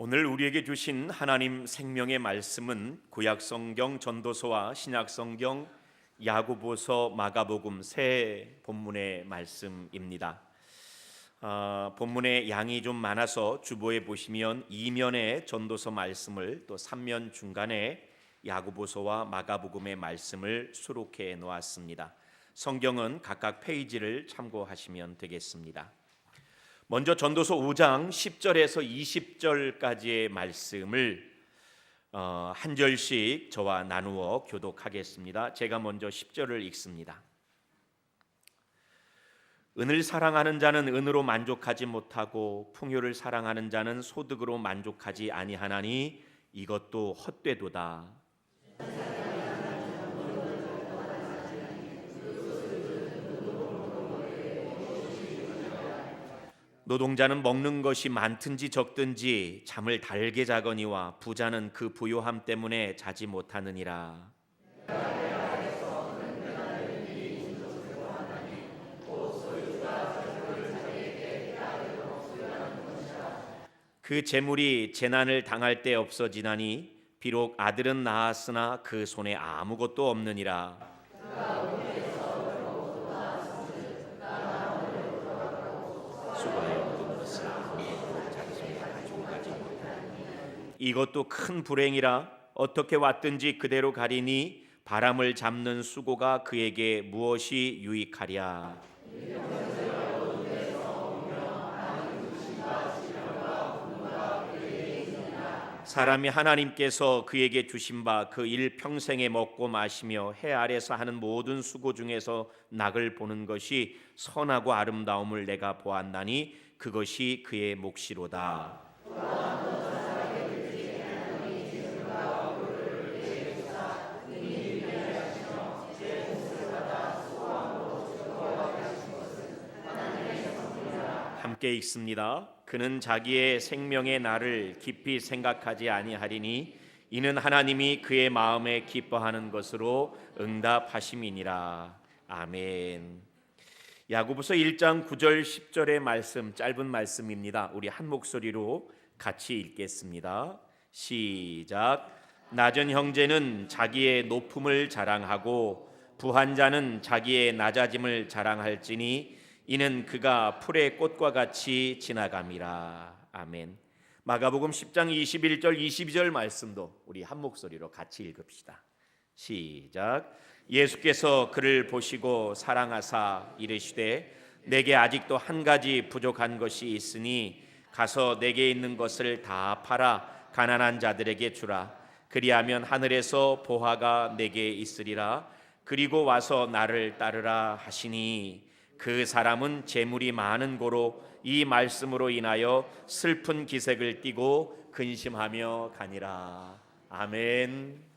오늘 우리에게 주신 하나님 생명의 말씀은 구약성경 전도서와 신약성경 야고보서 마가복음 세 본문의 말씀입니다. 본문의 양이 좀 많아서 주보에 보시면 2면의 전도서 말씀을 또 3면 중간에 야고보서와 마가복음의 말씀을 수록해 놓았습니다. 성경은 각각 페이지를 참고하시면 되겠습니다. 먼저 전도서 5장 10절에서 20절까지의 말씀을 한 절씩 저와 나누어 교독하겠습니다. 제가 먼저 10절을 읽습니다. 은을 사랑하는 자는 은으로 만족하지 못하고 풍요를 사랑하는 자는 소득으로 만족하지 아니하나니 이것도 헛되도다. 노동자는 먹는 것이 많든지 적든지 잠을 달게 자거니와 부자는 그 부요함 때문에 자지 못하느니라. 그 재물이 재난을 당할 때 없어지나니 비록 아들은 낳았으나 그 손에 아무것도 없느니라. 이것도 큰 불행이라 어떻게 왔든지 그대로 가리니 바람을 잡는 수고가 그에게 무엇이 유익하랴. 사람이 하나님께서 그에게 주신 바 그 일 평생에 먹고 마시며 해 아래서 하는 모든 수고 중에서 낙을 보는 것이 선하고 아름다움을 내가 보았나니 그것이 그의 몫이로다. 함께 읽습니다. 그는 자기의 생명의 날을 깊이 생각하지 아니하리니 이는 하나님이 그의 마음에 기뻐하는 것으로 응답하심이니라. 아멘. 야고보서 1장 9절 10절의 말씀, 짧은 말씀입니다. 우리 한 목소리로 같이 읽겠습니다. 시작. 낮은 형제는 자기의 높음을 자랑하고 부한 자는 자기의 낮아짐을 자랑할지니 이는 그가 풀의 꽃과 같이 지나감이라. 아멘. 마가복음 10장 21절 22절 말씀도 우리 한 목소리로 같이 읽읍시다. 시작. 예수께서 그를 보시고 사랑하사 이르시되 내게 아직도 한 가지 부족한 것이 있으니 가서 내게 있는 것을 다 팔아 가난한 자들에게 주라. 그리하면 하늘에서 보화가 내게 있으리라. 그리고 와서 나를 따르라 하시니 그 사람은 재물이 많은 고로 이 말씀으로 인하여 슬픈 기색을 띠고 근심하며 가니라. 아멘.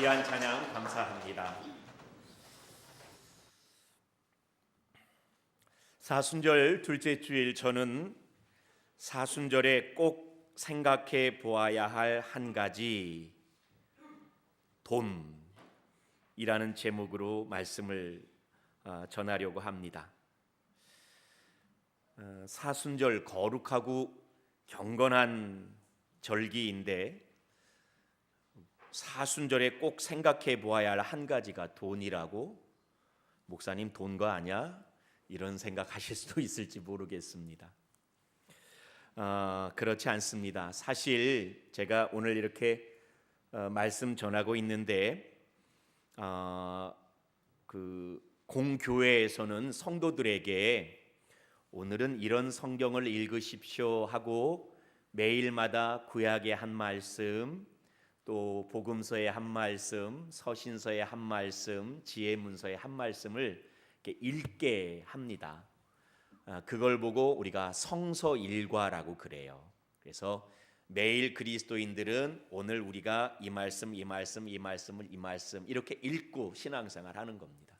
귀한 찬양 감사합니다. 사순절 둘째 주일, 저는 사순절에 꼭 생각해 보아야 할 한 가지, 돈이라는 제목으로 말씀을 전하려고 합니다. 사순절 거룩하고 경건한 절기인데 사순절에 꼭 생각해 보아야 할 한 가지가 돈이라고? 목사님 돈 거 아니야? 이런 생각하실 수도 있을지 모르겠습니다. 그렇지 않습니다. 사실 제가 오늘 이렇게 말씀 전하고 있는데 그 공교회에서는 성도들에게 오늘은 이런 성경을 읽으십시오 하고 매일마다 구약의 한 말씀, 또 복음서의 한 말씀, 서신서의 한 말씀, 지혜문서의 한 말씀을 이렇게 읽게 합니다. 그걸 보고 우리가 성서일과라고 그래요. 그래서 매일 그리스도인들은 오늘 우리가 이 말씀 이렇게 읽고 신앙생활 하는 겁니다.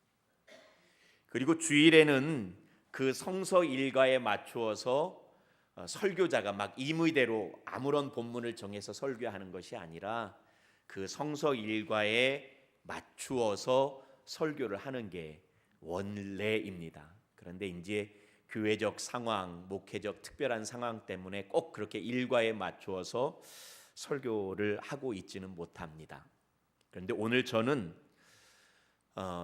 그리고 주일에는 그 성서일과에 맞추어서 설교자가 막 임의대로 아무런 본문을 정해서 설교하는 것이 아니라 그 성서일과에 맞추어서 설교를 하는 게 원래입니다. 그런데 이제 교회적 상황, 목회적 특별한 상황 때문에 꼭 그렇게 일과에 맞추어서 설교를 하고 있지는 못합니다. 그런데 오늘 저는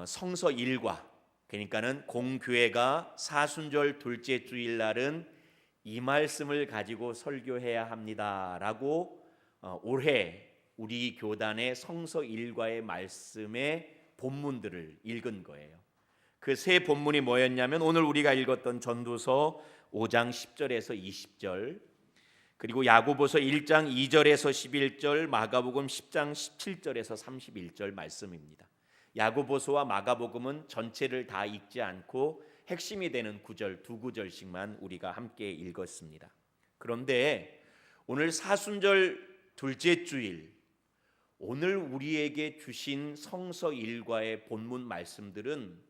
성서 일과, 그러니까는 공교회가 사순절 둘째 주일날은 이 말씀을 가지고 설교해야 합니다라고 올해 우리 교단의 성서 일과의 말씀의 본문들을 읽은 거예요. 그 세 본문이 뭐였냐면 오늘 우리가 읽었던 전도서 5장 10절에서 20절, 그리고 야고보서 1장 2절에서 11절, 마가복음 10장 17절에서 31절 말씀입니다. 야고보서와 마가복음은 전체를 다 읽지 않고 핵심이 되는 구절, 두 구절씩만 우리가 함께 읽었습니다. 그런데 오늘 사순절 둘째 주일, 오늘 우리에게 주신 성서 일과의 본문 말씀들은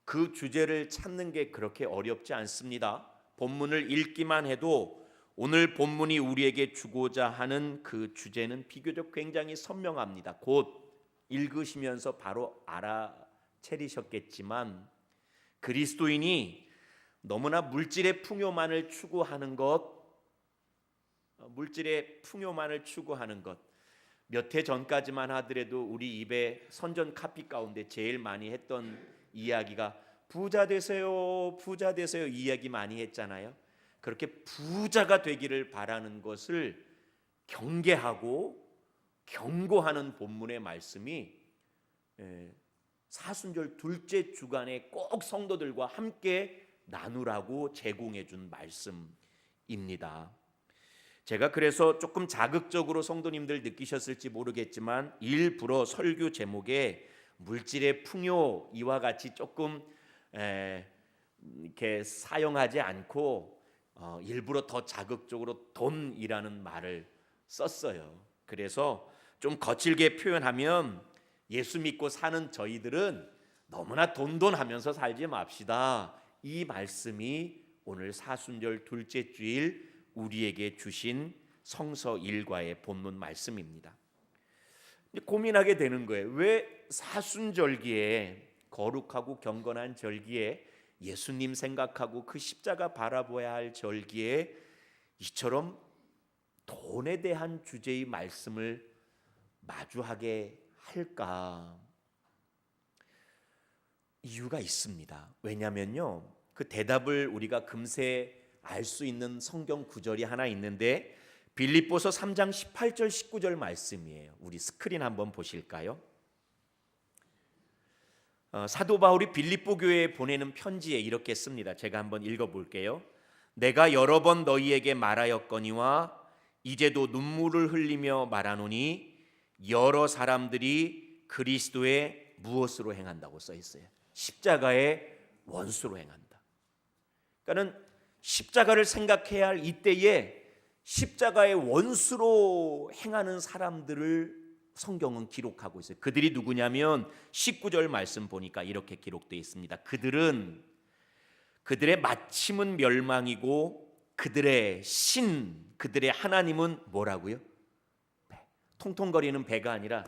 그 주제를 찾는 게 그렇게 어렵지 않습니다. 본문을 읽기만 해도 오늘 본문이 우리에게 주고자 하는 그 주제는 비교적 굉장히 선명합니다. 곧 읽으시면서 바로 알아채리셨겠지만 그리스도인이 너무나 물질의 풍요만을 추구하는 것, 몇 해 전까지만 하더라도 우리 입에 선전 카피 가운데 제일 많이 했던 이야기가 부자 되세요, 부자 되세요 이야기 많이 했잖아요. 그렇게 부자가 되기를 바라는 것을 경계하고 경고하는 본문의 말씀이 사순절 둘째 주간에 꼭 성도들과 함께 나누라고 제공해 준 말씀입니다. 제가 그래서 조금 자극적으로 성도님들 느끼셨을지 모르겠지만 일부러 설교 제목에 물질의 풍요 이와 같이 조금 이렇게 사용하지 않고 일부러 더 자극적으로 돈이라는 말을 썼어요. 그래서 좀 거칠게 표현하면 예수 믿고 사는 저희들은 너무나 돈하면서 살지 맙시다. 이 말씀이 오늘 사순절 둘째 주일 우리에게 주신 성서 일과의 본문 말씀입니다. 고민하게 되는 거예요. 왜 사순절기에, 거룩하고 경건한 절기에, 예수님 생각하고 그 십자가 바라보아야 할 절기에 이처럼 돈에 대한 주제의 말씀을 마주하게 할까? 이유가 있습니다. 왜냐면요, 그 대답을 우리가 금세 알 수 있는 성경 구절이 하나 있는데 빌립보서 3장 18절 19절 말씀이에요. 우리 스크린 한번 보실까요? 사도 바울이 빌립보 교회에 보내는 편지에 이렇게 씁니다. 제가 한번 읽어볼게요. 내가 여러 번 너희에게 말하였거니와 이제도 눈물을 흘리며 말하노니 여러 사람들이 그리스도의 무엇으로 행한다고 써 있어요. 십자가의 원수로 행한다. 그러니까는 십자가를 생각해야 할 이때에 십자가의 원수로 행하는 사람들을 성경은 기록하고 있어요. 그들이 누구냐면 19절 말씀 보니까 이렇게 기록되어 있습니다. 그들의 마침은 멸망이고 그들의 하나님은 뭐라고요? 배. 통통거리는 배가 아니라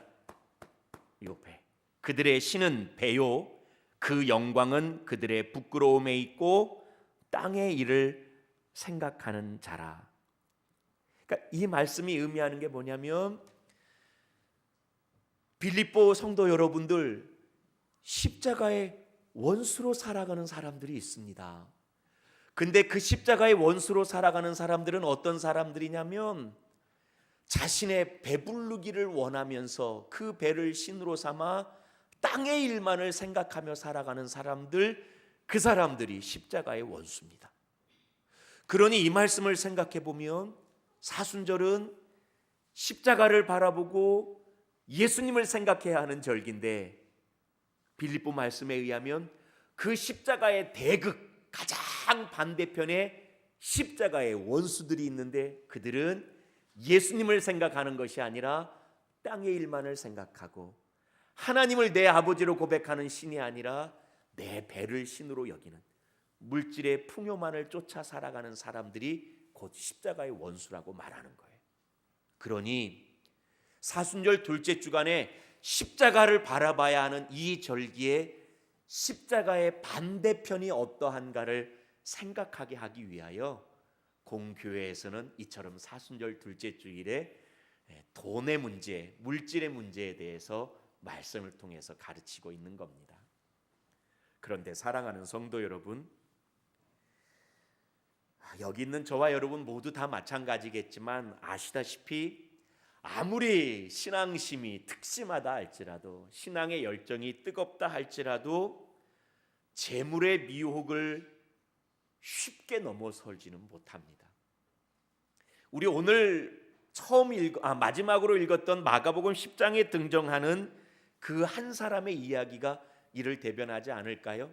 요 배. 그들의 신은 배요. 그 영광은 그들의 부끄러움에 있고 땅의 일을 생각하는 자라. 그러니까 이 말씀이 의미하는 게 뭐냐면 빌립보 성도 여러분들, 십자가의 원수로 살아가는 사람들이 있습니다. 근데 그 십자가의 원수로 살아가는 사람들은 어떤 사람들이냐면 자신의 배부르기를 원하면서 그 배를 신으로 삼아 땅의 일만을 생각하며 살아가는 사람들, 그 사람들이 십자가의 원수입니다. 그러니 이 말씀을 생각해 보면 사순절은 십자가를 바라보고 예수님을 생각해야 하는 절기인데, 빌립보 말씀에 의하면 그 십자가의 대극 가장 반대편에 십자가의 원수들이 있는데, 그들은 예수님을 생각하는 것이 아니라 땅의 일만을 생각하고 하나님을 내 아버지로 고백하는 신이 아니라 내 배를 신으로 여기는 물질의 풍요만을 쫓아 살아가는 사람들이 곧 십자가의 원수라고 말하는 거예요. 그러니 사순절 둘째 주간에 십자가를 바라봐야 하는 이 절기에 십자가의 반대편이 어떠한가를 생각하게 하기 위하여 공교회에서는 이처럼 사순절 둘째 주일에 돈의 문제, 물질의 문제에 대해서 말씀을 통해서 가르치고 있는 겁니다. 그런데 사랑하는 성도 여러분, 여기 있는 저와 여러분 모두 다 마찬가지겠지만 아시다시피 아무리 신앙심이 특심하다 할지라도, 신앙의 열정이 뜨겁다 할지라도 재물의 미혹을 쉽게 넘어설지는 못합니다. 우리 오늘 마지막으로 읽었던 마가복음 10장에 등장하는 그 한 사람의 이야기가 이를 대변하지 않을까요?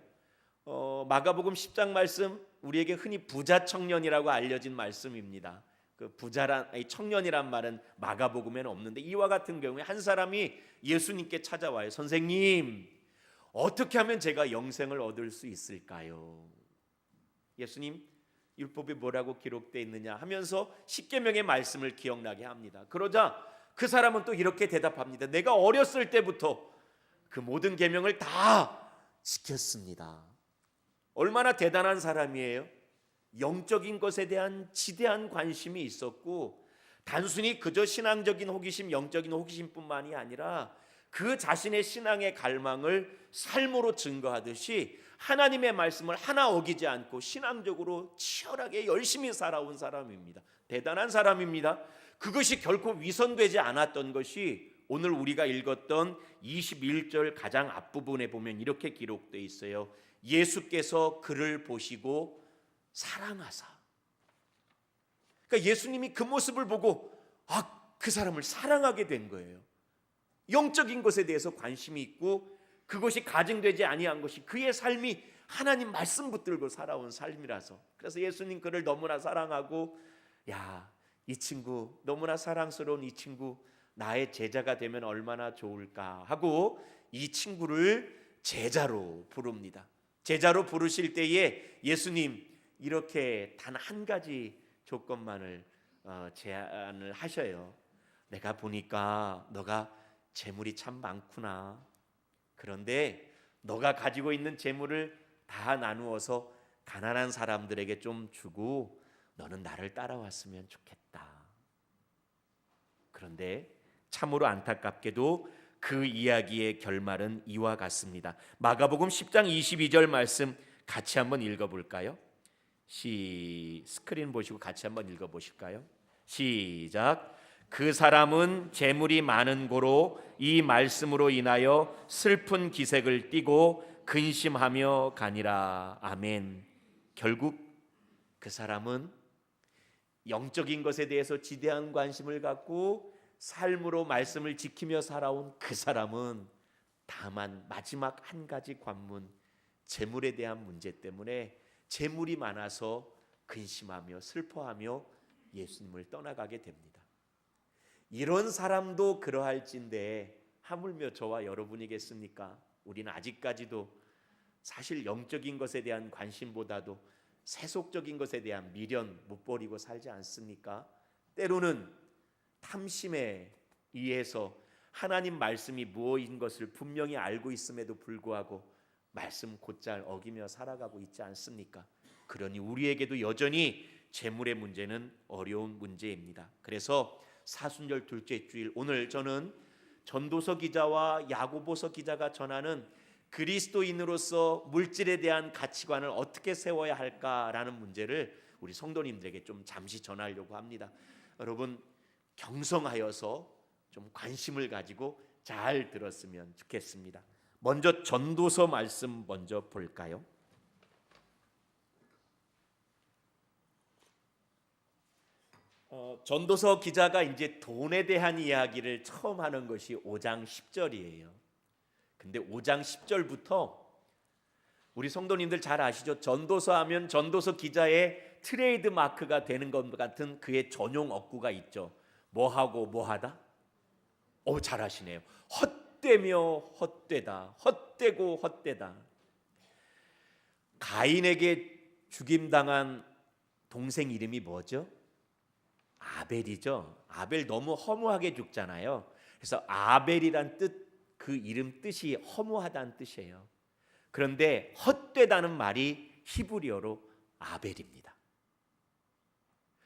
마가복음 10장 말씀, 우리에게 흔히 부자 청년이라고 알려진 말씀입니다. 그 청년이란 말은 마가복음에는 없는데, 이와 같은 경우에 한 사람이 예수님께 찾아와요. 선생님, 어떻게 하면 제가 영생을 얻을 수 있을까요? 예수님, 율법에 뭐라고 기록되어 있느냐 하면서 십계명의 말씀을 기억나게 합니다. 그러자 그 사람은 또 이렇게 대답합니다. 내가 어렸을 때부터 그 모든 계명을 다 지켰습니다. 얼마나 대단한 사람이에요. 영적인 것에 대한 지대한 관심이 있었고, 단순히 그저 신앙적인 호기심, 영적인 호기심뿐만이 아니라 그 자신의 신앙의 갈망을 삶으로 증거하듯이 하나님의 말씀을 하나 어기지 않고 신앙적으로 치열하게 열심히 살아온 사람입니다. 대단한 사람입니다. 그것이 결코 위선되지 않았던 것이 오늘 우리가 읽었던 21절 가장 앞부분에 보면 이렇게 기록되어 있어요. 예수께서 그를 보시고 사랑하사. 그러니까 예수님이 그 모습을 보고 그 사람을 사랑하게 된 거예요. 영적인 것에 대해서 관심이 있고, 그것이 가증되지 아니한 것이 그의 삶이 하나님 말씀 붙들고 살아온 삶이라서, 그래서 예수님 그를 너무나 사랑하고, 이 친구, 너무나 사랑스러운 이 친구 나의 제자가 되면 얼마나 좋을까 하고 이 친구를 제자로 부릅니다. 제자로 부르실 때에 예수님 이렇게 단 한 가지 조건만을 제안을 하셔요. 내가 보니까 너가 재물이 참 많구나. 그런데 너가 가지고 있는 재물을 다 나누어서 가난한 사람들에게 좀 주고 너는 나를 따라왔으면 좋겠다. 그런데 참으로 안타깝게도 그 이야기의 결말은 이와 같습니다. 마가복음 10장 22절 말씀 같이 한번 읽어볼까요? 스크린 보시고 같이 한번 읽어보실까요? 시작. 그 사람은 재물이 많은 고로 이 말씀으로 인하여 슬픈 기색을 띠고 근심하며 가니라. 아멘. 결국 그 사람은 영적인 것에 대해서 지대한 관심을 갖고 삶으로 말씀을 지키며 살아온 그 사람은 다만 마지막 한 가지 관문, 재물에 대한 문제 때문에 재물이 많아서 근심하며 슬퍼하며 예수님을 떠나가게 됩니다. 이런 사람도 그러할진데 하물며 저와 여러분이겠습니까? 우리는 아직까지도 사실 영적인 것에 대한 관심보다도 세속적인 것에 대한 미련 못 버리고 살지 않습니까? 때로는 탐심에 의해서 하나님 말씀이 무엇인 것을 분명히 알고 있음에도 불구하고 말씀 곧잘 어기며 살아가고 있지 않습니까? 그러니 우리에게도 여전히 재물의 문제는 어려운 문제입니다. 그래서 사순절 둘째 주일 오늘 저는 전도서 기자와 야고보서 기자가 전하는 그리스도인으로서 물질에 대한 가치관을 어떻게 세워야 할까라는 문제를 우리 성도님들에게 좀 잠시 전하려고 합니다. 여러분 경성하여서 좀 관심을 가지고 잘 들었으면 좋겠습니다. 먼저 전도서 말씀 먼저 볼까요? 전도서 기자가 이제 돈에 대한 이야기를 처음 하는 것이 5장 10절이에요. 근데 5장 10절부터 우리 성도님들 잘 아시죠? 전도서 하면 전도서 기자의 트레이드 마크가 되는 것 같은 그의 전용 어구가 있죠. 뭐하고 뭐하다? 잘 아시네요. 헛되며 헛되다. 헛되고 헛되다. 가인에게 죽임당한 동생 이름이 뭐죠? 아벨이죠. 아벨 너무 허무하게 죽잖아요. 그래서 아벨이란 뜻, 그 이름 뜻이 허무하다는 뜻이에요. 그런데 헛되다는 말이 히브리어로 아벨입니다.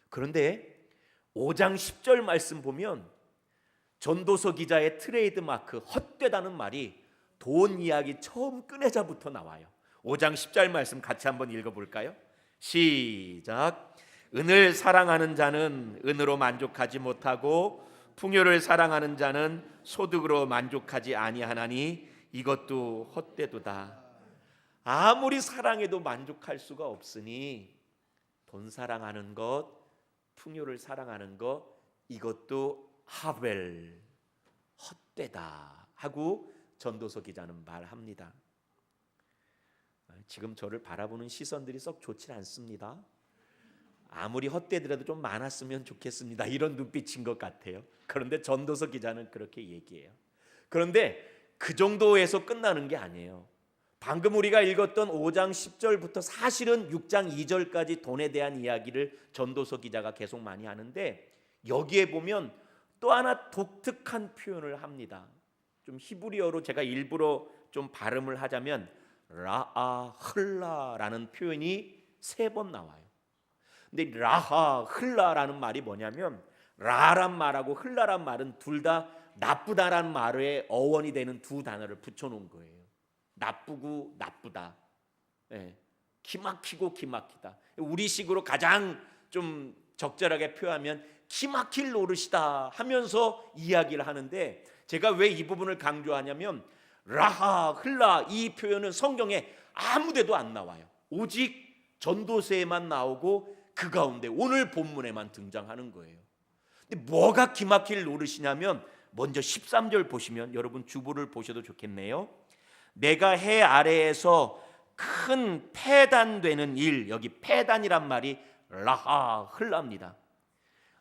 그런데 5장 10절 말씀 보면 전도서 기자의 트레이드 마크 헛되다는 말이 돈 이야기 처음 꺼내자부터 나와요. 5장 10절 말씀 같이 한번 읽어볼까요? 시작. 은을 사랑하는 자는 은으로 만족하지 못하고 풍요를 사랑하는 자는 소득으로 만족하지 아니하나니 이것도 헛되도다. 아무리 사랑해도 만족할 수가 없으니 돈 사랑하는 것, 풍요를 사랑하는 것, 이것도 하벨, 헛되다 하고 전도서 기자는 말합니다. 지금 저를 바라보는 시선들이 썩 좋지 않습니다. 아무리 헛되더라도 좀 많았으면 좋겠습니다. 이런 눈빛인 것 같아요. 그런데 전도서 기자는 그렇게 얘기해요. 그런데 그 정도에서 끝나는 게 아니에요. 방금 우리가 읽었던 5장 10절부터 사실은 6장 2절까지 돈에 대한 이야기를 전도서 기자가 계속 많이 하는데 여기에 보면 또 하나 독특한 표현을 합니다. 좀 히브리어로 제가 일부러 좀 발음을 하자면 라아 흘라라는 표현이 3번 나와요. 근데 라하 흘라라는 말이 뭐냐면 라란 말하고 흘라란 말은 둘 다 나쁘다라는 말의 어원이 되는 두 단어를 붙여놓은 거예요. 나쁘고 나쁘다, 기막히고 기막히다. 우리식으로 가장 좀 적절하게 표현하면 기막힐 노릇이다 하면서 이야기를 하는데 제가 왜 이 부분을 강조하냐면 라하 흘라 이 표현은 성경에 아무데도 안 나와요. 오직 전도서에만 나오고 그 가운데 오늘 본문에만 등장하는 거예요. 근데 뭐가 기막힐 노릇이냐면 먼저 13절 보시면 여러분 주보를 보셔도 좋겠네요. 내가 해 아래에서 큰 패단되는 일, 여기 패단이란 말이 라하 흘랍니다.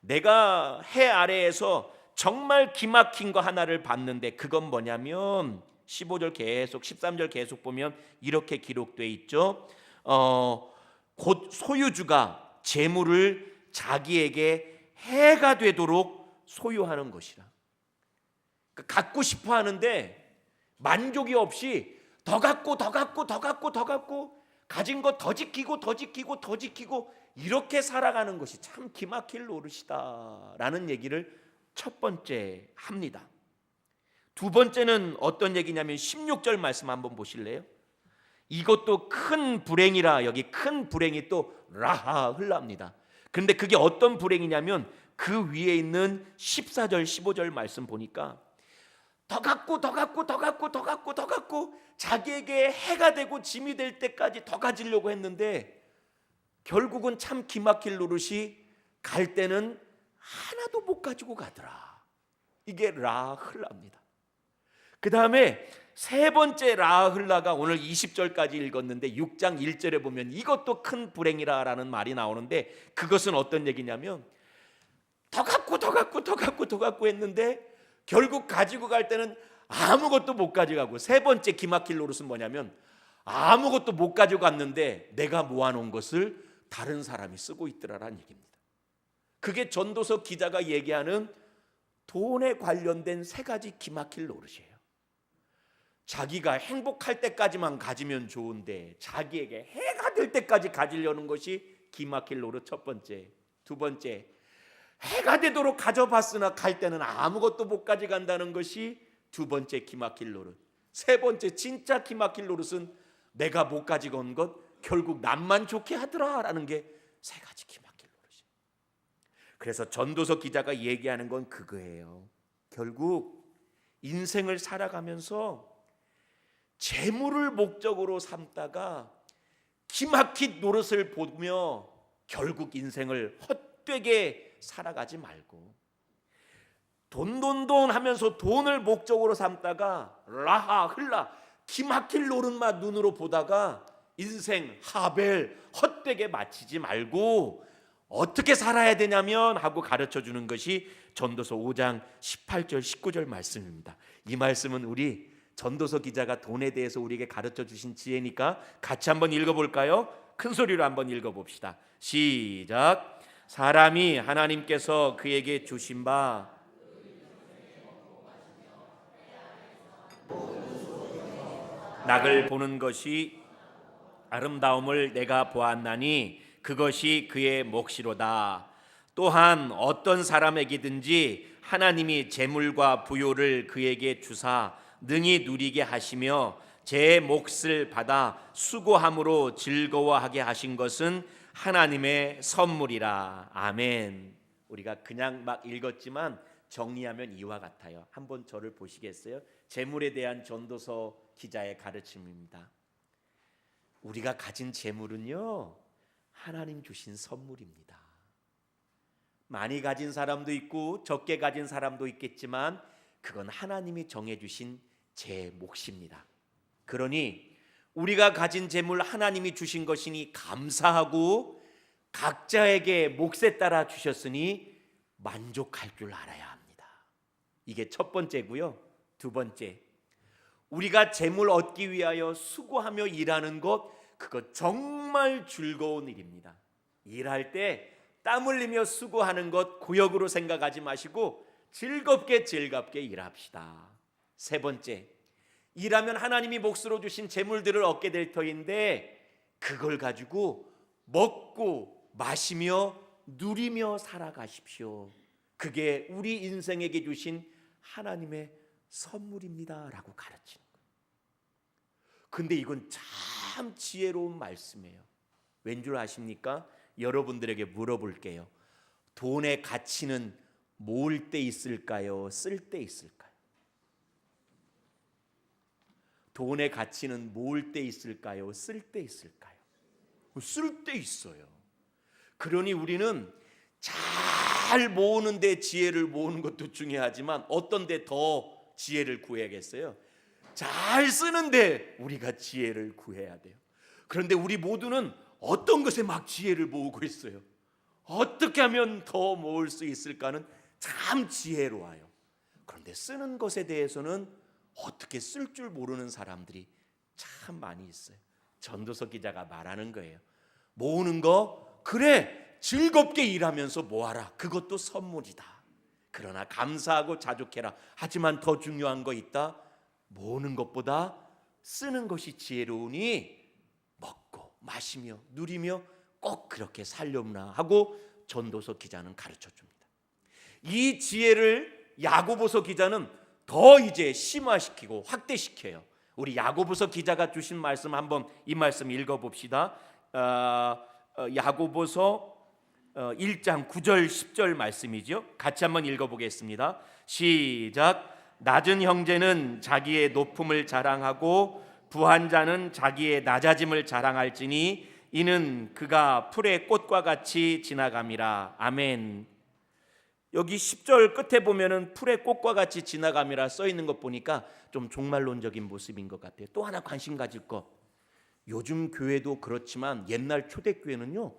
내가 해 아래에서 정말 기막힌 거 하나를 봤는데 그건 뭐냐면 15절 계속 13절 계속 보면 이렇게 기록되어 있죠. 곧 소유주가 재물을 자기에게 해가 되도록 소유하는 것이라. 그러니까 갖고 싶어 하는데 만족이 없이 더 갖고 더 갖고 더 갖고 더 갖고 가진 거 더 지키고 더 지키고 더 지키고 이렇게 살아가는 것이 참 기막힐 노릇이다라는 얘기를 첫 번째 합니다. 두 번째는 어떤 얘기냐면 16절 말씀 한번 보실래요? 이것도 큰 불행이라. 여기 큰 불행이 또 라하 흘랍니다. 그런데 그게 어떤 불행이냐면 그 위에 있는 14절 15절 말씀 보니까 더 갖고 더 갖고 더 갖고 더 갖고 더 갖고 자기에게 해가 되고 짐이 될 때까지 더 가지려고 했는데 결국은 참 기막힐 노릇이 갈 때는 하나도 못 가지고 가더라. 이게 라흘라입니다. 그 다음에 세 번째 라흘라가 오늘 20절까지 읽었는데 6장 1절에 보면 이것도 큰 불행이라라는 말이 나오는데 그것은 어떤 얘기냐면 더 갖고 했는데 결국 가지고 갈 때는 아무것도 못 가져가고, 세 번째 기막힐 노릇은 뭐냐면 아무것도 못 가져갔는데 내가 모아놓은 것을 다른 사람이 쓰고 있더라라는 얘기입니다. 그게 전도서 기자가 얘기하는 돈에 관련된 세 가지 기막힐 노릇이에요. 자기가 행복할 때까지만 가지면 좋은데 자기에게 해가 될 때까지 가지려는 것이 기막힐 노릇 첫 번째. 두 번째, 해가 되도록 가져봤으나 갈 때는 아무것도 못 가져간다는 것이 두 번째 기막힐 노릇. 세 번째 진짜 기막힐 노릇은 내가 못 가지고 온 것 결국 남만 좋게 하더라라는 게 세 가지 기막힐 노릇이에요. 그래서 전도서 기자가 얘기하는 건 그거예요. 결국 인생을 살아가면서 재물을 목적으로 삼다가 기막힌 노릇을 보며 결국 인생을 헛되게 살아가지 말고, 돈 하면서 돈을 목적으로 삼다가 라하 흘라 기막힐 노릇만 눈으로 보다가 인생 하벨 헛되게 마치지 말고 어떻게 살아야 되냐면 하고 가르쳐 주는 것이 전도서 5장 18절 19절 말씀입니다. 이 말씀은 우리 전도서 기자가 돈에 대해서 우리에게 가르쳐 주신 지혜니까 같이 한번 읽어볼까요? 큰 소리로 한번 읽어봅시다. 시작. 사람이 하나님께서 그에게 주신 바 낙을 보는 것이 아름다움을 내가 보았나니 그것이 그의 몫이로다. 또한 어떤 사람에게든지 하나님이 재물과 부요를 그에게 주사 능히 누리게 하시며 제 몫을 받아 수고함으로 즐거워하게 하신 것은 하나님의 선물이라. 아멘. 우리가 그냥 막 읽었지만 정리하면 이와 같아요. 한번 저를 보시겠어요? 재물에 대한 전도서 기자의 가르침입니다. 우리가 가진 재물은요, 하나님 주신 선물입니다. 많이 가진 사람도 있고 적게 가진 사람도 있겠지만 그건 하나님이 정해주신 제 몫입니다. 그러니 우리가 가진 재물 하나님이 주신 것이니 감사하고 각자에게 몫에 따라 주셨으니 만족할 줄 알아야 합니다. 이게 첫 번째고요. 두 번째, 우리가 재물 얻기 위하여 수고하며 일하는 것, 그거 정말 즐거운 일입니다. 일할 때 땀 흘리며 수고하는 것 고역으로 생각하지 마시고 즐겁게 일합시다. 세 번째, 일하면 하나님이 몫으로 주신 재물들을 얻게 될 터인데 그걸 가지고 먹고 마시며 누리며 살아가십시오. 그게 우리 인생에게 주신 하나님의 선물입니다 라고 가르치는 거예요. 근데 이건 참 지혜로운 말씀이에요. 왠 줄 아십니까? 여러분들에게 물어볼게요. 돈의 가치는 모을 때 있을까요? 쓸 때 있을까요? 돈의 가치는 모을 때 있을까요? 쓸 때 있을까요? 쓸 때 있어요. 그러니 우리는 잘 모으는 데 지혜를 모으는 것도 중요하지만 어떤 데 더 지혜를 구해야겠어요? 잘 쓰는데 우리가 지혜를 구해야 돼요. 그런데 우리 모두는 어떤 것에 막 지혜를 모으고 있어요. 어떻게 하면 더 모을 수 있을까는 참 지혜로워요. 그런데 쓰는 것에 대해서는 어떻게 쓸 줄 모르는 사람들이 참 많이 있어요. 전도서 기자가 말하는 거예요. 모으는 거 그래, 즐겁게 일하면서 모아라. 그것도 선물이다. 그러나 감사하고 자족해라. 하지만 더 중요한 거 있다. 모으는 것보다 쓰는 것이 지혜로우니 먹고 마시며 누리며 꼭 그렇게 살려나 하고 전도서 기자는 가르쳐 줍니다. 이 지혜를 야고보서 기자는 더 이제 심화시키고 확대시켜요. 우리 야고보서 기자가 주신 말씀 한번 이 말씀 읽어봅시다. 야고보서 1장 9절 10절 말씀이죠. 같이 한번 읽어보겠습니다. 시작. 낮은 형제는 자기의 높음을 자랑하고 부한 자는 자기의 낮아짐을 자랑할지니 이는 그가 풀의 꽃과 같이 지나감이라. 아멘. 여기 10절 끝에 보면은 풀의 꽃과 같이 지나감이라 써 있는 것 보니까 좀 종말론적인 모습인 것 같아요. 또 하나 관심 가질 것, 요즘 교회도 그렇지만 옛날 초대교회는요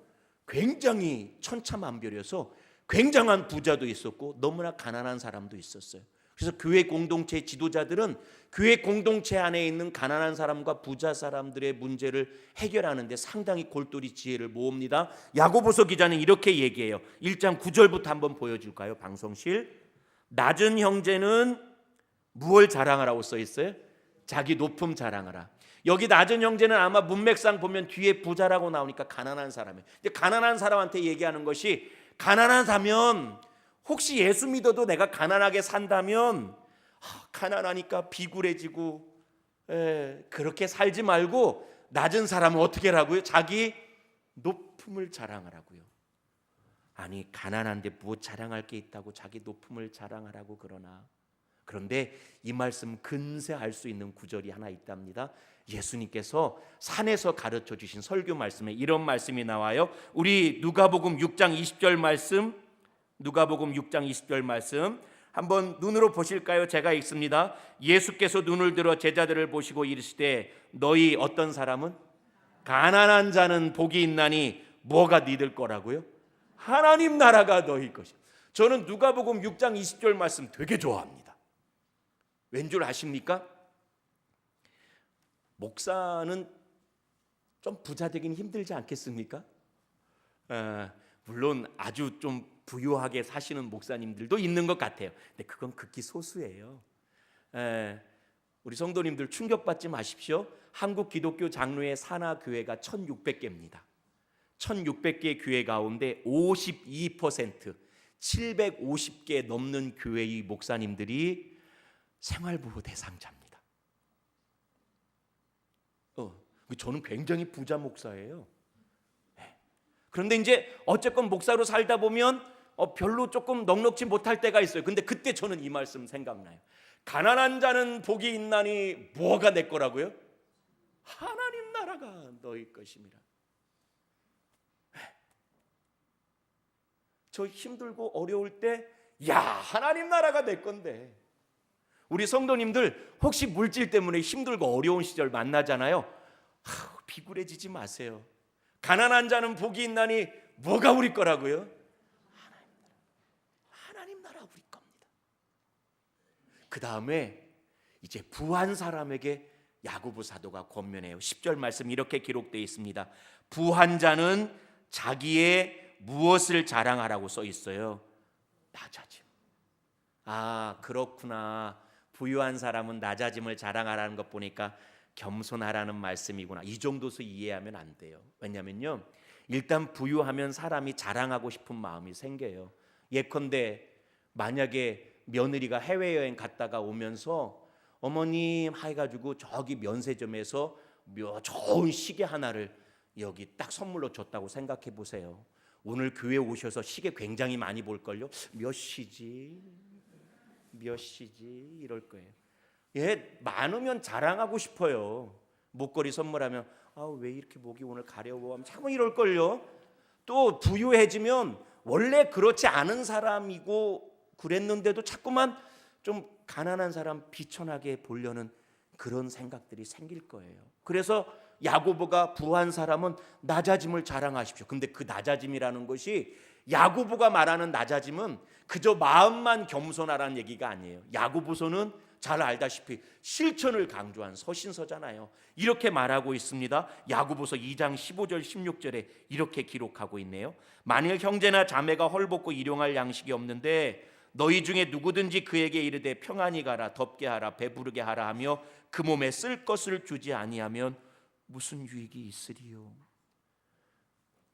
굉장히 천차만별이어서 굉장한 부자도 있었고 너무나 가난한 사람도 있었어요. 그래서 교회 공동체 지도자들은 교회 공동체 안에 있는 가난한 사람과 부자 사람들의 문제를 해결하는 데 상당히 골똘히 지혜를 모읍니다. 야고보서 기자는 이렇게 얘기해요. 1장 9절부터 한번 보여줄까요? 방송실. 낮은 형제는 무엇을 자랑하라고 써 있어요? 자기 높음 자랑하라. 여기 낮은 형제는 아마 문맥상 보면 뒤에 부자라고 나오니까 가난한 사람이에요. 근데 가난한 사람한테 얘기하는 것이, 가난하다면, 혹시 예수 믿어도 내가 가난하게 산다면 가난하니까 비굴해지고 그렇게 살지 말고 낮은 사람은 어떻게 하라고요? 자기 높음을 자랑하라고요. 아니, 가난한데 무엇 자랑할 게 있다고 자기 높음을 자랑하라고 그러나. 그런데 이 말씀 근세 알 수 있는 구절이 하나 있답니다. 예수님께서 산에서 가르쳐 주신 설교 말씀에 이런 말씀이 나와요. 우리 누가복음 6장 20절 말씀, 누가복음 6장 20절 말씀 한번 눈으로 보실까요? 제가 읽습니다. 예수께서 눈을 들어 제자들을 보시고 이르시되 너희 어떤 사람은? 가난한 자는 복이 있나니 뭐가 니들 거라고요? 하나님 나라가 너희 것이요. 저는 누가복음 6장 20절 말씀 되게 좋아합니다. 왠 줄 아십니까? 목사는 좀 부자 되긴 힘들지 않겠습니까? 물론 아주 좀 부유하게 사시는 목사님들도 있는 것 같아요. 근데 그건 극히 소수예요. 우리 성도님들 충격받지 마십시오. 한국 기독교 장로의 산하 교회가 1600개입니다. 1600개 교회 가운데 52%, 750개 넘는 교회의 목사님들이 생활보호 대상자입니다. 저는 굉장히 부자 목사예요. 그런데 이제 어쨌건 목사로 살다 보면 별로 조금 넉넉지 못할 때가 있어요. 근데 그때 저는 이 말씀 생각나요. 가난한 자는 복이 있나니 뭐가 내 거라고요? 하나님 나라가 너희 것임이라. 저 힘들고 어려울 때 하나님 나라가 내 건데. 우리 성도님들 혹시 물질 때문에 힘들고 어려운 시절 만나잖아요. 비굴해지지 마세요. 가난한 자는 복이 있나니 뭐가 우리 거라고요? 하나님 나라 우리 겁니다. 그 다음에 이제 부한 사람에게 야고보 사도가 권면해요. 10절 말씀 이렇게 기록되어 있습니다. 부한 자는 자기의 무엇을 자랑하라고 써 있어요? 낮아짐. 그렇구나. 부유한 사람은 낮아짐을 자랑하라는 것 보니까 겸손하라는 말씀이구나. 이 정도서 이해하면 안 돼요. 왜냐면요, 일단 부유하면 사람이 자랑하고 싶은 마음이 생겨요. 예컨대 만약에 며느리가 해외여행 갔다가 오면서 어머님 해가지고 저기 면세점에서 좋은 시계 하나를 여기 딱 선물로 줬다고 생각해 보세요. 오늘 교회 오셔서 시계 굉장히 많이 볼걸요. 몇 시지 이럴 거예요. 많으면 자랑하고 싶어요. 목걸이 선물하면 왜 이렇게 목이 오늘 가려워? 자꾸 이럴걸요. 또 부유해지면 원래 그렇지 않은 사람이고 그랬는데도 자꾸만 좀 가난한 사람 비천하게 보려는 그런 생각들이 생길 거예요. 그래서 야고보가 부한 사람은 낮아짐을 자랑하십시오. 근데 그 낮아짐이라는 것이, 야고보가 말하는 낮아짐은 그저 마음만 겸손하라는 얘기가 아니에요. 야고보서는 잘 알다시피 실천을 강조한 서신서잖아요. 이렇게 말하고 있습니다. 야고보서 2장 15절 16절에 이렇게 기록하고 있네요. 만일 형제나 자매가 헐벗고 일용할 양식이 없는데 너희 중에 누구든지 그에게 이르되 평안히 가라, 덥게 하라, 배부르게 하라 하며 그 몸에 쓸 것을 주지 아니하면 무슨 유익이 있으리요?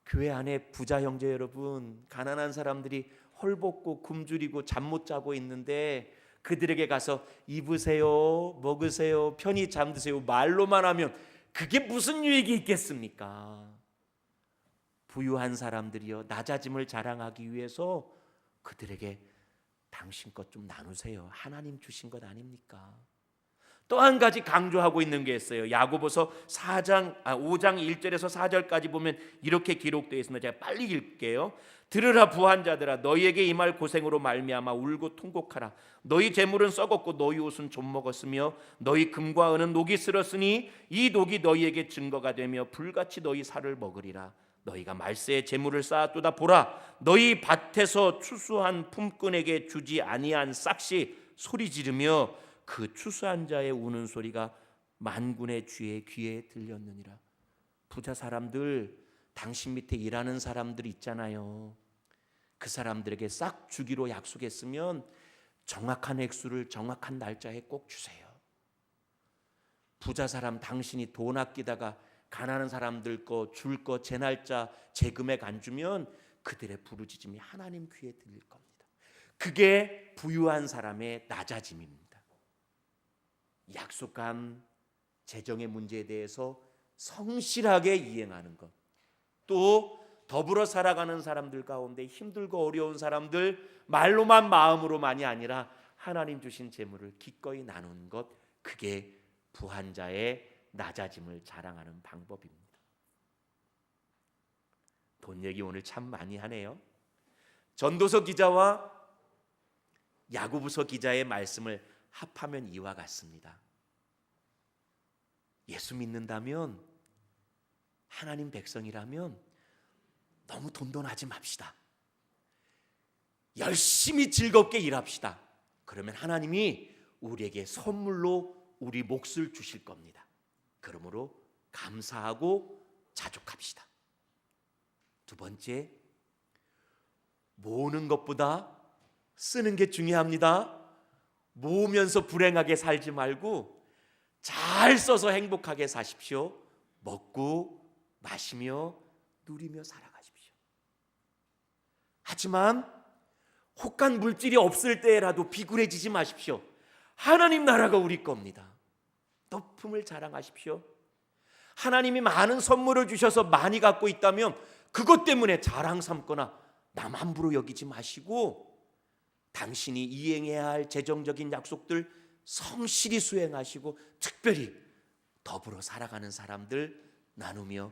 교회 안에 부자 형제 여러분, 가난한 사람들이 헐벗고 굶주리고 잠 못 자고 있는데 그들에게 가서 입으세요, 먹으세요, 편히 잠드세요 말로만 하면 그게 무슨 유익이 있겠습니까? 부유한 사람들이여, 낮아짐을 자랑하기 위해서 그들에게 당신 것 좀 나누세요. 하나님 주신 것 아닙니까? 또 한 가지 강조하고 있는 게 있어요. 야고보서 5장 1절에서 4절까지 보면 이렇게 기록되어 있습니다. 제가 빨리 읽을게요. 들으라 부한 자들아, 너희에게 임할 고생으로 말미암아 울고 통곡하라. 너희 재물은 썩었고 너희 옷은 좀 먹었으며 너희 금과 은은 녹이 쓸었으니 이 녹이 너희에게 증거가 되며 불같이 너희 살을 먹으리라. 너희가 말세에 재물을 쌓았도다. 보라, 너희 밭에서 추수한 품꾼에게 주지 아니한 싹시 소리 지르며 그 추수한 자의 우는 소리가 만군의 주의 귀에 들렸느니라. 부자 사람들, 당신 밑에 일하는 사람들 있잖아요. 그 사람들에게 싹 주기로 약속했으면 정확한 액수를 정확한 날짜에 꼭 주세요. 부자 사람 당신이 돈 아끼다가 가난한 사람들 거 줄 거 제 날짜 제 금액 안 주면 그들의 부르짖음이 하나님 귀에 들릴 겁니다. 그게 부유한 사람의 낮아짐입니다. 약속한 재정의 문제에 대해서 성실하게 이행하는 것, 또 더불어 살아가는 사람들 가운데 힘들고 어려운 사람들 말로만 마음으로만이 아니라 하나님 주신 재물을 기꺼이 나누는 것, 그게 부한 자의 낮아짐을 자랑하는 방법입니다. 돈 얘기 오늘 참 많이 하네요. 전도서 기자와 야고보서 기자의 말씀을 합하면 이와 같습니다. 예수 믿는다면, 하나님 백성이라면 너무 돈돈하지 맙시다. 열심히 즐겁게 일합시다. 그러면 하나님이 우리에게 선물로 우리 몫을 주실 겁니다. 그러므로 감사하고 자족합시다. 두 번째, 모으는 것보다 쓰는 게 중요합니다. 모으면서 불행하게 살지 말고 잘 써서 행복하게 사십시오. 먹고 마시며 누리며 살아가십시오. 하지만 혹한 물질이 없을 때라도 비굴해지지 마십시오. 하나님 나라가 우리 겁니다. 높음을 자랑하십시오. 하나님이 많은 선물을 주셔서 많이 갖고 있다면 그것 때문에 자랑 삼거나 남 함부로 여기지 마시고 당신이 이행해야 할 재정적인 약속들 성실히 수행하시고 특별히 더불어 살아가는 사람들 나누며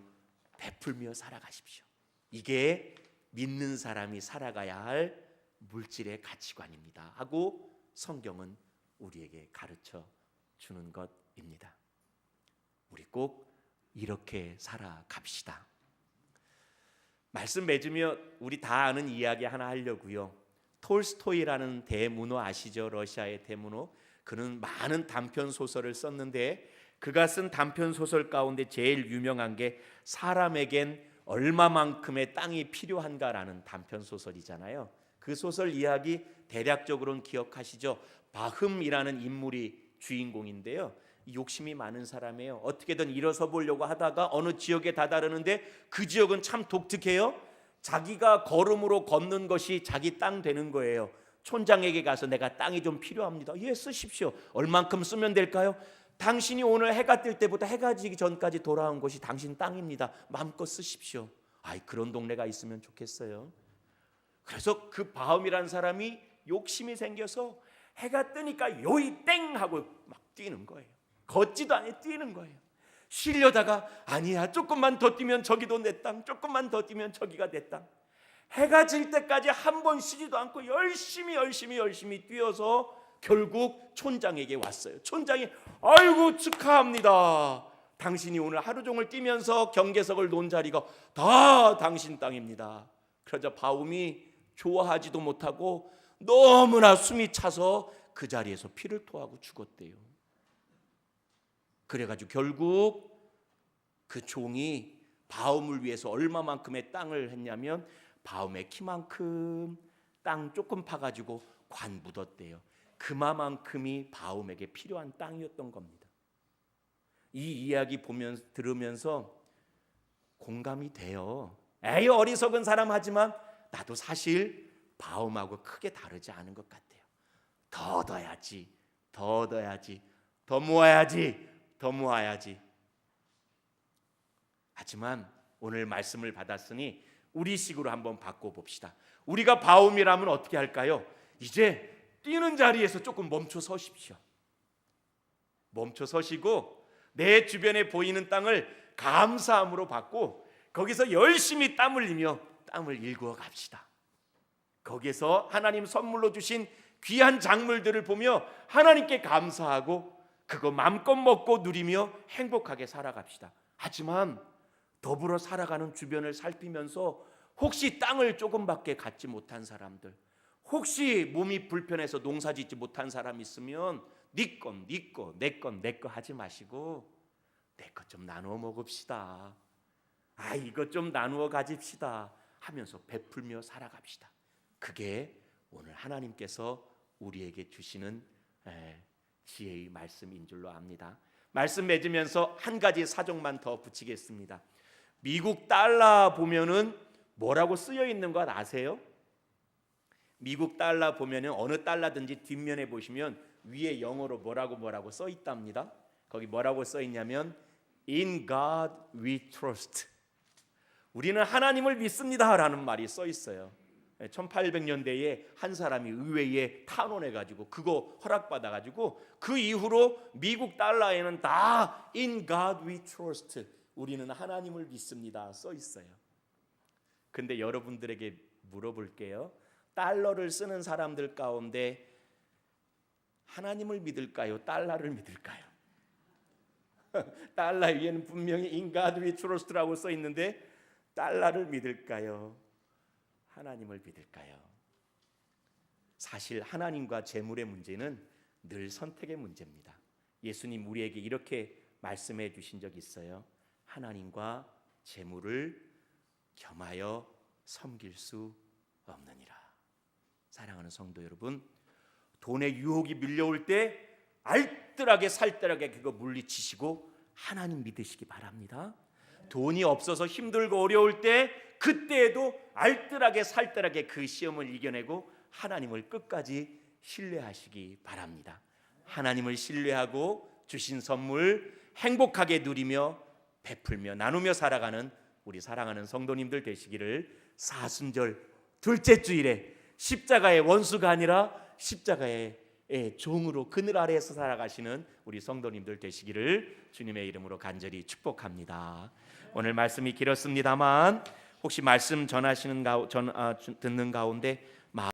베풀며 살아가십시오. 이게 믿는 사람이 살아가야 할 물질의 가치관입니다 하고 성경은 우리에게 가르쳐 주는 것입니다. 우리 꼭 이렇게 살아갑시다. 말씀 맺으며 우리 다 아는 이야기 하나 하려고요. 톨스토이라는 대문호 아시죠? 러시아의 대문호. 그는 많은 단편 소설을 썼는데 그가 쓴 단편 소설 가운데 제일 유명한 게 사람에겐 얼마만큼의 땅이 필요한가라는 단편 소설이잖아요. 그 소설 이야기 대략적으로는 기억하시죠? 바흠이라는 인물이 주인공인데요. 욕심이 많은 사람이에요. 어떻게든 일어서 보려고 하다가 어느 지역에 다다르는데 그 지역은 참 독특해요. 자기가 걸음으로 걷는 것이 자기 땅 되는 거예요. 촌장에게 가서 내가 땅이 좀 필요합니다. 예, 쓰십시오. 얼만큼 쓰면 될까요? 당신이 오늘 해가 뜰 때부터 해가 지기 전까지 돌아온 것이 당신 땅입니다. 마음껏 쓰십시오. 아이, 그런 동네가 있으면 좋겠어요. 그래서 그 바움이라는 사람이 욕심이 생겨서 해가 뜨니까 요이 땡 하고 막 뛰는 거예요. 걷지도 않아 뛰는 거예요. 쉬려다가 아니야, 조금만 더 뛰면 저기도 내 땅, 조금만 더 뛰면 저기가 내 땅. 해가 질 때까지 한 번 쉬지도 않고 열심히 뛰어서 결국 촌장에게 왔어요. 촌장이 아이고 축하합니다. 당신이 오늘 하루 종일 뛰면서 경계석을 놓은 자리가 다 당신 땅입니다. 그러자 바움이 좋아하지도 못하고 너무나 숨이 차서 그 자리에서 피를 토하고 죽었대요. 그래가지고 결국 그 종이 바움을 위해서 얼마만큼의 땅을 했냐면 바움의 키만큼 땅 조금 파가지고 관 묻었대요. 그만큼이 바움에게 필요한 땅이었던 겁니다. 이 이야기 들으면서 공감이 돼요. 에이, 어리석은 사람 하지만 나도 사실 바움하고 크게 다르지 않은 것 같아요. 더 얻어야지, 더 모아야지. 하지만 오늘 말씀을 받았으니 우리식으로 한번 바꿔봅시다. 우리가 바움이라면 어떻게 할까요? 이제 뛰는 자리에서 조금 멈춰 서십시오. 멈춰 서시고 내 주변에 보이는 땅을 감사함으로 받고 거기서 열심히 땀 흘리며 땀을 일구어 갑시다. 거기에서 하나님 선물로 주신 귀한 작물들을 보며 하나님께 감사하고 그거 마음껏 먹고 누리며 행복하게 살아갑시다. 하지만 더불어 살아가는 주변을 살피면서 혹시 땅을 조금밖에 갖지 못한 사람들, 혹시 몸이 불편해서 농사짓지 못한 사람 있으면 네 건 네 거, 내 건 내 거 하지 마시고 내 것 좀 나누어 먹읍시다. 이것 좀 나누어 가집시다 하면서 베풀며 살아갑시다. 그게 오늘 하나님께서 우리에게 주시는 지혜의 말씀인 줄로 압니다. 말씀 맺으면서 한 가지 사정만 더 붙이겠습니다. 미국 달러 보면은 뭐라고 쓰여 있는 것 아세요? 미국 달러 보면은 어느 달러든지 뒷면에 보시면 위에 영어로 뭐라고 써 있답니다. 거기 뭐라고 써 있냐면 In God we trust. 우리는 하나님을 믿습니다라는 말이 써 있어요. 1800년대에 한 사람이 의회에 탄원해가지고 그거 허락받아가지고 그 이후로 미국 달러에는 다 In God we trust. 우리는 하나님을 믿습니다 써 있어요. 근데 여러분들에게 물어볼게요. 달러를 쓰는 사람들 가운데 하나님을 믿을까요? 달러를 믿을까요? 달러 위에는 분명히 In God we trust라고 써 있는데 달러를 믿을까요? 하나님을 믿을까요? 사실 하나님과 재물의 문제는 늘 선택의 문제입니다. 예수님 우리에게 이렇게 말씀해 주신 적이 있어요. 하나님과 재물을 겸하여 섬길 수 없느니라. 사랑하는 성도 여러분, 돈의 유혹이 밀려올 때 알뜰하게 살뜰하게 그거 물리치시고 하나님 믿으시기 바랍니다. 돈이 없어서 힘들고 어려울 때 그때에도 알뜰하게 살뜰하게 그 시험을 이겨내고 하나님을 끝까지 신뢰하시기 바랍니다. 하나님을 신뢰하고 주신 선물 행복하게 누리며 베풀며 나누며 살아가는 우리 사랑하는 성도님들 되시기를 사순절 둘째 주일에 십자가의 원수가 아니라 십자가의 종으로 그늘 아래에서 살아가시는 우리 성도님들 되시기를 주님의 이름으로 간절히 축복합니다. 오늘 말씀이 길었습니다만 혹시 말씀 듣는 가운데